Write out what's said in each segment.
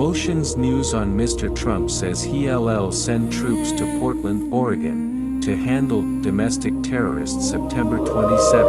Motions News on Mr. Trump says he'll send troops to Portland, Oregon, to handle domestic terrorists September 27,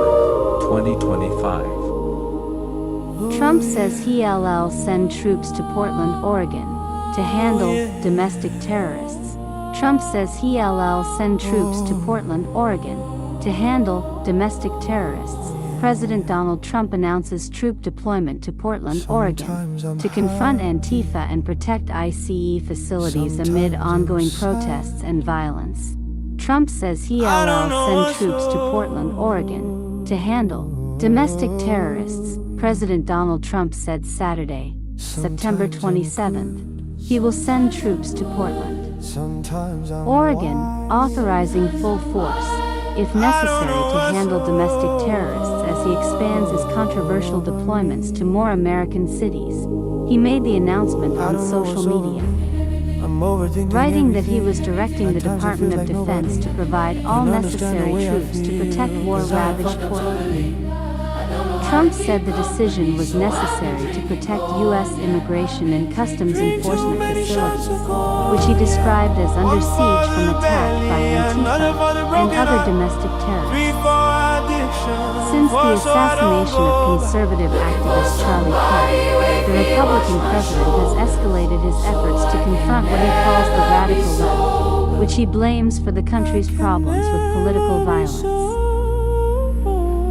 2025. Trump says he'll send troops to Portland, Oregon, to handle domestic terrorists. Trump says he'll send troops to Portland, Oregon, to handle domestic terrorists. President Donald Trump announces troop deployment to Portland, Oregon, to confront Antifa and protect ICE facilities amid ongoing protests and violence. Trump says he'll send troops to Portland, Oregon, to handle domestic terrorists. President Donald Trump said Saturday, September 27th, he will send troops to Portland, Oregon, authorizing full force, if necessary, to handle domestic terrorists as he expands his controversial deployments to more American cities. He made the announcement on social media, writing that he was directing the Department of Defense to provide all necessary troops to protect war-ravaged Portland. Trump said the decision was necessary to protect U.S. immigration and customs enforcement facilities, which he described as under siege from attack by Antifa and other domestic terrorists. Since the assassination of conservative activist Charlie Kirk, the Republican president has escalated his efforts to confront what he calls the radical left, which he blames for the country's problems with political violence.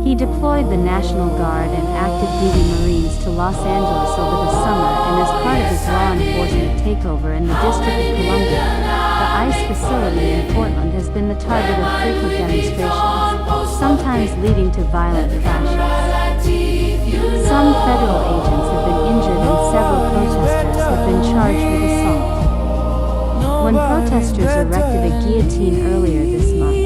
He deployed the National Guard and active duty Marines to Los Angeles over the summer, and as part of his law enforcement takeover in the District of Columbia, the ICE facility in Portland has been the target of frequent demonstrations, sometimes leading to violent clashes. Some federal agents have been injured and several protesters have been charged with assault. When protesters erected a guillotine earlier this month,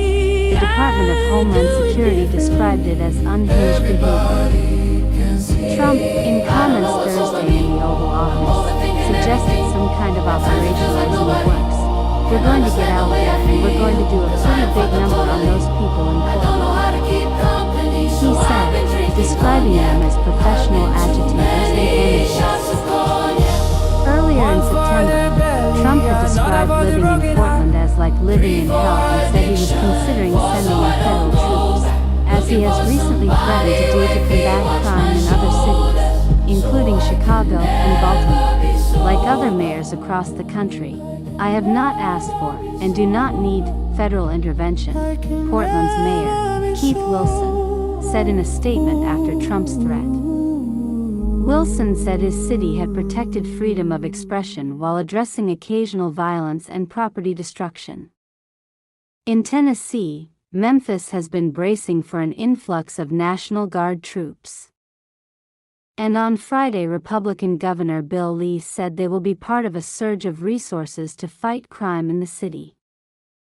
the Department of Homeland Security described it as unhinged behavior. Trump, in comments Thursday in the Oval Office, suggested some kind of operation is in the works. We're going to get out there and we're going to do a pretty big number on those people in Portland. He said, describing them as professional agitators and anarchists. Earlier in September, Trump had described living in Portland as like living in hell and said he was considering sending in federal troops, as he has recently threatened to do to combat crime in other cities, including Chicago and Baltimore. Like other mayors across the country, I have not asked for, and do not need, federal intervention, Portland's mayor, Keith Wilson, said in a statement after Trump's threat. Wilson said his city had protected freedom of expression while addressing occasional violence and property destruction. In Tennessee, Memphis has been bracing for an influx of National Guard troops. And on Friday, Republican Governor Bill Lee said they will be part of a surge of resources to fight crime in the city.